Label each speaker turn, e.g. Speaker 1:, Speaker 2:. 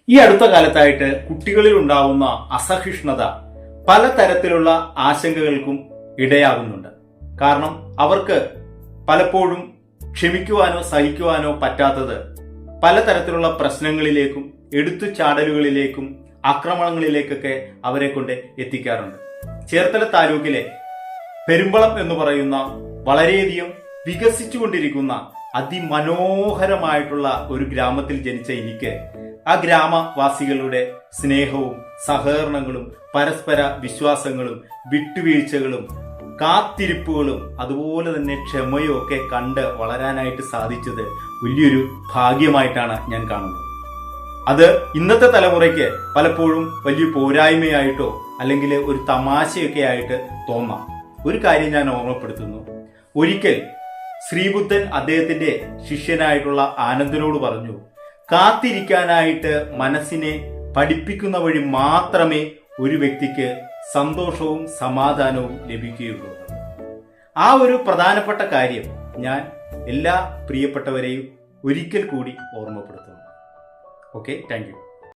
Speaker 1: ഈ അടുത്ത കാലത്തായിട്ട് കുട്ടികളിൽ ഉണ്ടാവുന്ന അസഹിഷ്ണുത പലതരത്തിലുള്ള ആശങ്കകൾക്കും ഇടയാകുന്നുണ്ട്. കാരണം അവർക്ക് പലപ്പോഴും ക്ഷമിക്കുവാനോ സഹിക്കുവാനോ പറ്റാത്തത് പലതരത്തിലുള്ള പ്രശ്നങ്ങളിലേക്കും എടുത്തുചാടലുകളിലേക്കും ആക്രമണങ്ങളിലേക്കൊക്കെ അവരെ കൊണ്ട് എത്തിക്കാറുണ്ട്. ചേർത്തല താലൂക്കിലെ പെരുമ്പളം എന്ന് പറയുന്ന വളരെയധികം വികസിച്ചുകൊണ്ടിരിക്കുന്ന അതിമനോഹരമായിട്ടുള്ള ഒരു ഗ്രാമത്തിൽ ജനിച്ച എനിക്ക് ആ ഗ്രാമവാസികളുടെ സ്നേഹവും സഹകരണങ്ങളും പരസ്പര വിശ്വാസങ്ങളും വിട്ടുവീഴ്ചകളും കാത്തിരിപ്പുകളും അതുപോലെ തന്നെ ക്ഷമയും ഒക്കെ കണ്ട് വളരാനായിട്ട് സാധിച്ചത് വലിയൊരു ഭാഗ്യമായിട്ടാണ് ഞാൻ കാണുന്നത്. അത് ഇന്നത്തെ തലമുറയ്ക്ക് പലപ്പോഴും വലിയ പോരായ്മയായിട്ടോ അല്ലെങ്കിൽ ഒരു തമാശയൊക്കെ ആയിട്ട് തോന്നാം. ഒരു കാര്യം ഞാൻ ഓർമ്മപ്പെടുത്തുന്നു. ഒരിക്കൽ ശ്രീബുദ്ധൻ അദ്ദേഹത്തിന്റെ ശിഷ്യനായിട്ടുള്ള ആനന്ദനോട് പറഞ്ഞു, കാത്തിരിക്കാനായിട്ട് മനസ്സിനെ പഠിപ്പിക്കുന്ന വഴി മാത്രമേ ഒരു വ്യക്തിക്ക് സന്തോഷവും സമാധാനവും ലഭിക്കുകയുള്ളൂ. ആ ഒരു പ്രധാനപ്പെട്ട കാര്യം ഞാൻ എല്ലാ പ്രിയപ്പെട്ടവരെയും ഒരിക്കൽ കൂടി ഓർമ്മപ്പെടുത്തുന്നു. Okay, thank you.